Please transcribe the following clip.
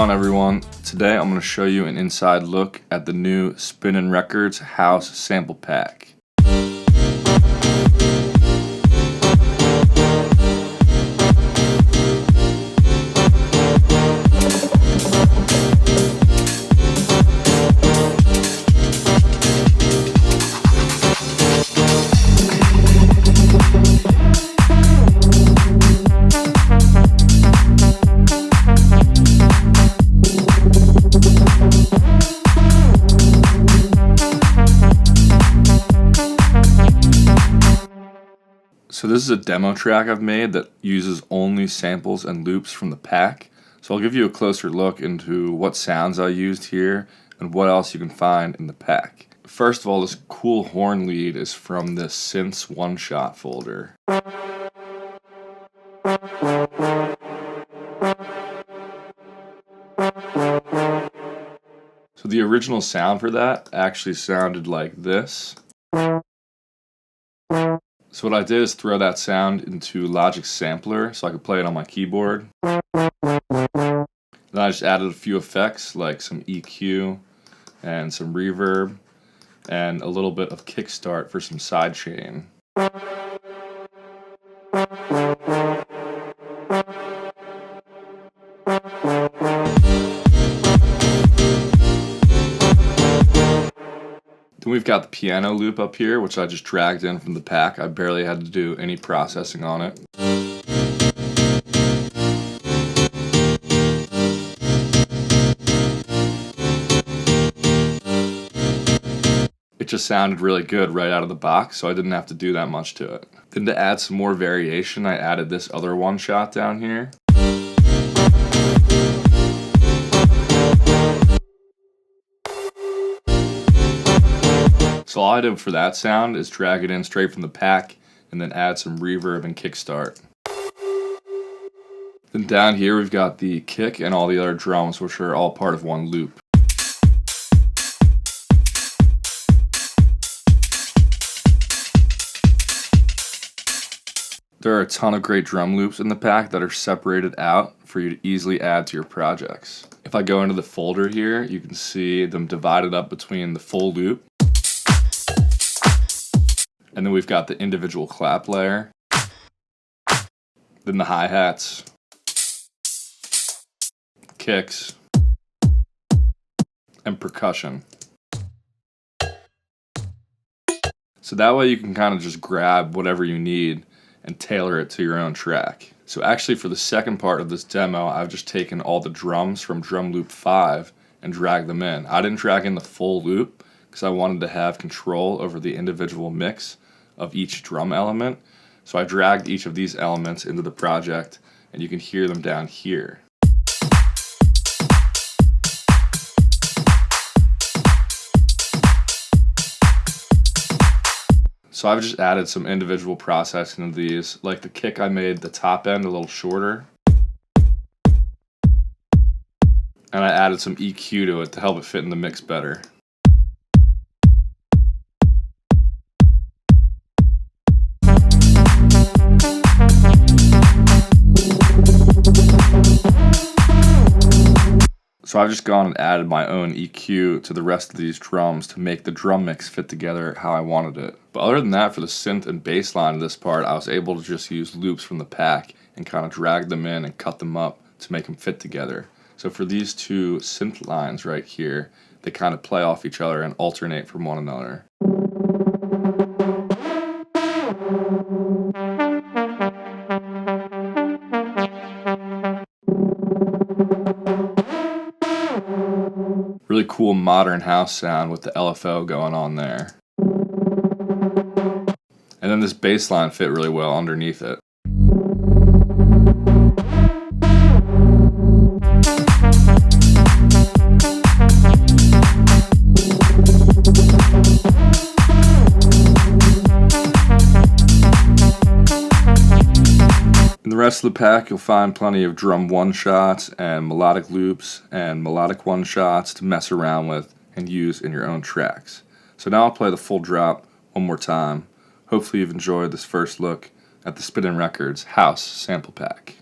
on, everyone? Today I'm going to show you an inside look at the new Spinnin Records House Sample Pack. So this is a demo track I've made that uses only samples and loops from the pack. So I'll give you a closer look into what sounds I used here and what else you can find in the pack. First of all, this cool horn lead is from the Synths one-shot folder. So the original sound for that actually sounded like this. So what I did is throw that sound into Logic's sampler so I could play it on my keyboard. Then I just added a few effects like some EQ and some reverb and a little bit of kickstart for some sidechain. Then we've got the piano loop up here, which I just dragged in from the pack. I barely had to do any processing on it. It just sounded really good right out of the box, so I didn't have to do that much to it. Then to add some more variation, I added this other one shot down here. So all I did for that sound is drag it in straight from the pack and then add some reverb and kickstart. Then down here we've got the kick and all the other drums, which are all part of one loop. There are a ton of great drum loops in the pack that are separated out for you to easily add to your projects. If I go into the folder here, you can see them divided up between the full loop. And then we've got the individual clap layer, then the hi-hats, kicks, and percussion. So that way you can kind of just grab whatever you need and tailor it to your own track. So actually for the second part of this demo, I've just taken all the drums from drum loop 5 and dragged them in. I didn't drag in the full loop because I wanted to have control over the individual mix of each drum element. So I dragged each of these elements into the project and you can hear them down here. So I've just added some individual processing of these. Like the kick, I made the top end a little shorter. And I added some EQ to it to help it fit in the mix better. So I've just gone and added my own EQ to the rest of these drums to make the drum mix fit together how I wanted it. But other than that, for the synth and bass line of this part, I was able to just use loops from the pack and kind of drag them in and cut them up to make them fit together. So for these two synth lines right here, they kind of play off each other and alternate from one another. Really cool modern house sound with the LFO going on there. And then this bass line fit really well underneath it. In the rest of the pack, you'll find plenty of drum one-shots and melodic loops and melodic one-shots to mess around with and use in your own tracks. So now I'll play the full drop one more time. Hopefully you've enjoyed this first look at the Spinnin Records House Sample Pack.